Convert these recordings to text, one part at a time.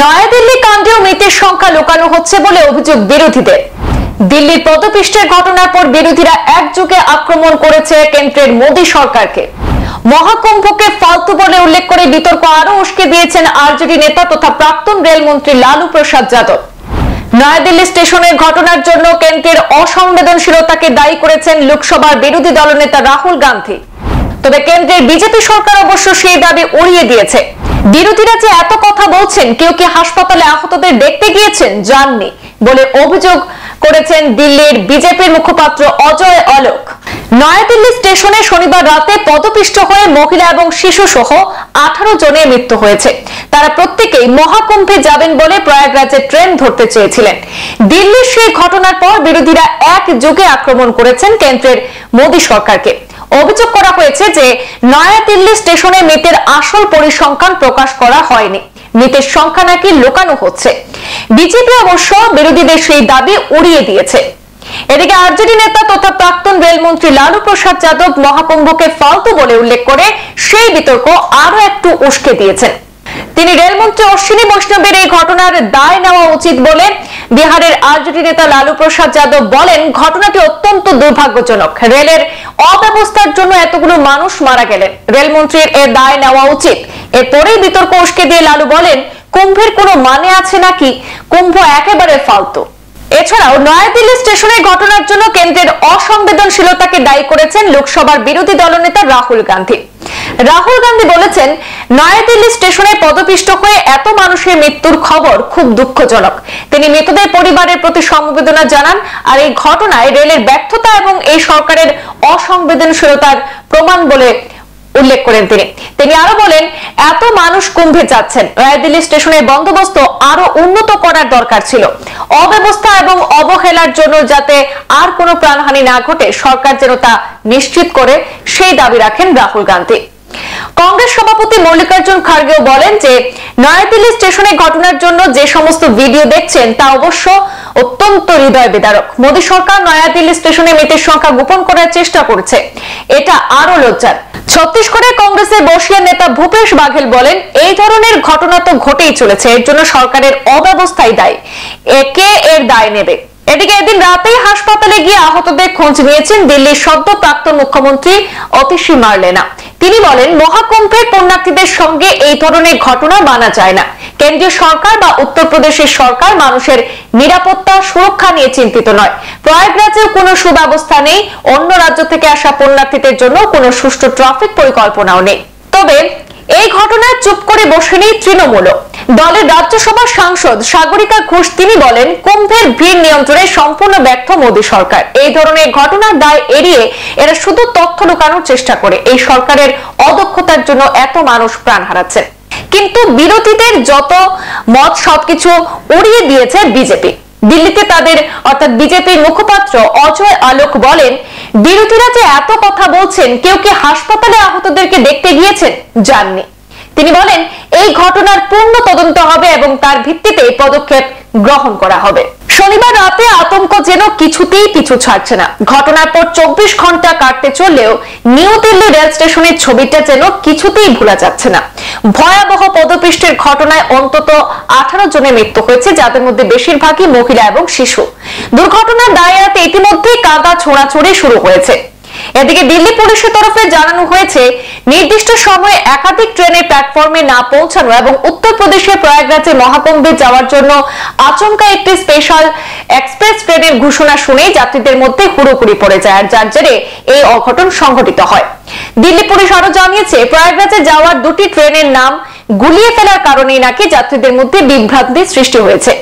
নয়াদিল্লি কাণ্ডেও মৃতের সংখ্যা লুকানো হচ্ছে বলে অভিযোগ বিরোধীদের। দিল্লির পদপিষ্টের ঘটনার পর বিরোধীরা একযোগে আক্রমণ করেছে কেন্দ্রের মোদী সরকারকে। মহাকুম্ভকে ফালতু বলে উল্লেখ করে বিতর্ক আরো উস্কে দিয়েছেন আরজেডি নেতা তথা প্রাক্তন রেলমন্ত্রী লালু প্রসাদ যাদব। নয়াদিল্লি স্টেশনের ঘটনার জন্য কেন্দ্রের অসংবেদনশীলতাকে দায়ী করেছেন লোকসভার বিরোধী দলনেতা রাহুল গান্ধী। তবে কেন্দ্রের বিজেপি সরকার অবশ্য সেই দাবি উড়িয়ে দিয়েছে। বিরোধীরা যে এত কথা বলছেন, কেউ কি হাসপাতালে আহতদের দেখতে গিয়েছেন, জাননি বলে অভিযোগ করেছেন দিল্লির বিজেপির মুখপাত্র অজয় অলোক। নয়াদিল্লি স্টেশনে শনিবার রাতে পদপিষ্ট হয়ে মহিলা এবং শিশু সহ 18 জনের মৃত্যু হয়েছে। তারা প্রত্যেকেই মহাকুম্ভে যাবেন বলে প্রয়াগরাজে ট্রেন ধরতে চেয়েছিলেন। দিল্লির সেই ঘটনার পর বিরোধীরা একযোগে আক্রমণ করেছেন কেন্দ্রের মোদী সরকারকে। অভিযোগ করা হয়েছে যে নয়াদিল্লি স্টেশনে মৃতের আসল পরিসংখ্যান প্রকাশ করা হয়নি, মৃতের সংখ্যা নাকি লুকানো হচ্ছে। বিজেপি অবশ্য বিরোধীদের সেই দাবি উড়িয়ে দিয়েছে। এদিকে আরজেডি নেতা তথা প্রাক্তন রেলমন্ত্রী লালু প্রসাদ যাদব মহাকুম্ভকে ফালতু বলে উল্লেখ করে সেই বিতর্ক আরো একটু উস্কে দিয়েছেন। তিনি রেলমন্ত্রী অশ্বিনী বৈষ্ণবের এই ঘটনার দায় নেওয়া উচিত বলে বিহারের আরজেডি নেতা লালু প্রসাদ যাদব বলেন, ঘটনাটি অত্যন্ত দুর্ভাগ্যজনক। রেলের অব্যবস্থার জন্য এতগুলো মানুষ মারা গেলেন, রেলমন্ত্রীর এর দায় নেওয়া উচিত। এরপরেই বিতর্ক উস্কে দিয়ে লালু বলেন, কুম্ভের কোনো মানে আছে নাকি? কুম্ভ একেবারে ফালতু। এছাড়াও নয়াদিল্লি স্টেশনের ঘটনার জন্য কেন্দ্রের অসংবেদনশীলতাকে দায়ী করেছেন লোকসভার বিরোধী দলনেতা রাহুল গান্ধী। রাহুল গান্ধী বলেছেন, নয়াদিল্লি স্টেশনে পদপিষ্ট হয়ে এত মানুষের মৃত্যুর খবর খুব দুঃখজনক। তিনি মৃতদের পরিবারের প্রতি সমবেদনা জানান। আর এই ঘটনায় রেলের ব্যর্থতা এবং এই সরকারের অসংবেদনশীলতার প্রমাণ বলে উল্লেখ করেন তিনি আরো বলেন, এত মানুষ কুম্ভে যাচ্ছেন, নয়াদিল্লি স্টেশনের বন্দোবস্ত আরো উন্নত করার দরকার ছিল। অব্যবস্থা এবং অবহেলার জন্য যাতে আর কোনো প্রাণহানি না ঘটে, সরকার যেন তা নিশ্চিত করে সেই দাবি রাখেন রাহুল গান্ধী। কংগ্রেস সভাপতি মল্লিকার্জুন খার্গেও বলেন যে নয়াদিল্লি স্টেশনের ঘটনার জন্য যে সমস্ত ভিডিও দেখছেন তা অবশ্য অত্যন্ত হৃদয় বিদারক। মোদী সরকার নয়াদিল্লি স্টেশনে মৃতের সংখ্যা গোপন করার চেষ্টা করছে, এটা আরো লজ্জার। ছত্তিশগড়ের কংগ্রেসের বর্ষীয়ান নেতা ভূপেশ বাঘেল বলেন, এই ধরনের ঘটনা তো ঘটেই চলেছে, এর জন্য সরকারের অব্যবস্থাই দায়ী। কে এর দায় নেবে? এদিকে এদিন রাতেই হাসপাতালে গিয়ে আহতদের খোঁজ নিয়েছেন দিল্লির সদ্য প্রাক্তন মুখ্যমন্ত্রী অতিশী মার্লেনা। তিনি বলেন, মহাকুম্ভের পুণ্যার্থীদের সঙ্গে এই ধরনের ঘটনা মানা যায় না। কেন্দ্রীয় সরকার বা উত্তরপ্রদেশের সরকার মানুষের নিরাপত্তা সুরক্ষা নিয়ে চিন্তিত নয়। প্রয়াগরাজেও কোনো সুব্যবস্থা নেই, অন্য রাজ্য থেকে আসা পুণ্যার্থীদের জন্য কোনো সুষ্ঠু ট্রাফিক পরিকল্পনাও নেই। তবে এই ঘটনায় চুপ করে বসেনি তৃণমূল। দলের রাজ্যসভার সাংসদ সাগরিকা ঘোষ তিনি বলেন, কুম্ভের ভিড় নিয়ন্ত্রণে সম্পূর্ণ ব্যর্থ মোদী সরকার। এই ধরনের ঘটনার দায় এড়িয়ে এরা শুধু তথ্য লুকানোর চেষ্টা করে। এই সরকারের অদক্ষতার জন্য এত মানুষ প্রাণ হারাচ্ছে। কিন্তু বিরোধীদের যত মত সবকিছু উড়িয়ে দিয়েছে বিজেপি। দিল্লিতে তাদের অর্থাৎ বিজেপির মুখপাত্র অজয় আলোক বলেন, বিরোধীরা যে এত কথা বলছেন, কেউ কি হাসপাতালে আহতদেরকে দেখতে গিয়েছেন, জাননি। তিনি বলেন, এই ঘটনার পূর্ণ তদন্ত হবে এবং তার ভিত্তিতে পদক্ষেপ গ্রহণ করা হবে। শনিবার রাতে আতঙ্ক যেন কিছুতেই পিছু ছাড়ছে না। ঘটনার পর 24 ঘন্টা কাটতে চললেও নিউ দিল্লি রেল স্টেশনের ছবিটা যেন কিছুতেই ভোলা যাচ্ছে না। ভয়াবহ পদপিষ্টের ঘটনায় অন্তত 18 জনের মৃত্যু হয়েছে, যাদের মধ্যে বেশিরভাগই মহিলা এবং শিশু। দুর্ঘটনার দায় এড়াতে ইতিমধ্যেই কাদা ছোড়াছুড়ি শুরু হয়েছে। এদিকে দিল্লি পুলিশের তরফে জানানো হয়েছে, নির্দিষ্ট সময়ে একাধিক ট্রেনের প্ল্যাটফর্মে না পৌঁছানো এবং উত্তরপ্রদেশের প্রয়াগরাজে মহাকুম্ভে যাওয়ার জন্য আচমকা একটি স্পেশাল এক্সপ্রেস ট্রেনের ঘোষণা শুনেই যাত্রীদের মধ্যে হুড়োহুড়ি পড়ে যায়, আর যার জেরে এই অঘটন সংঘটিত হয়। দিল্লি পুলিশ আরো জানিয়েছে, প্রয়াগরাজে যাওয়ার দুটি ট্রেনের নাম গুলিয়ে ফেলার কারণেই নাকি যাত্রীদের মধ্যে বিভ্রান্তি সৃষ্টি হয়েছে।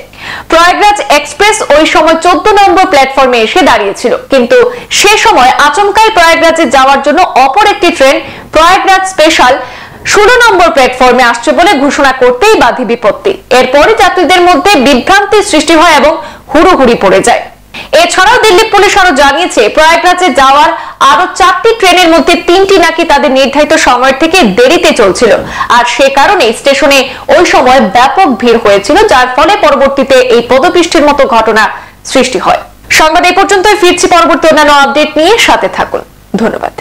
প্রয়াগরাজ এক্সপ্রেস ওই সময় 14 নম্বর প্ল্যাটফর্মে এসে দাঁড়িয়েছিল, কিন্তু সে সময় আচমকাই প্রয়াগরাজে যাওয়ার জন্য অপর একটি ট্রেন প্রয়াগরাজ স্পেশাল 16 নম্বর প্ল্যাটফর্মে আসছে বলে ঘোষণা করতেই বাধে বিপত্তি। এরপরই যাত্রীদের মধ্যে বিভ্রান্তি সৃষ্টি হয় এবং হুড়োহুড়ি পড়ে যায়। এছাড়াও দিল্লি পুলিশ আরো জানিয়েছে, প্রয়াগরাজে যাওয়ার আরো 4টি ট্রেনের মধ্যে 3টি নাকি তাদের নির্ধারিত সময় থেকে দেরিতে চলছিল, আর সে কারণে স্টেশনে ওই সময় ব্যাপক ভিড় হয়েছিল, যার ফলে পরবর্তীতে এই পদপিষ্টের মতো ঘটনা সৃষ্টি হয়। সংবাদ এই পর্যন্তই, ফিরছি পরবর্তী অন্যান্য আপডেট নিয়ে, সাথে থাকুন। ধন্যবাদ।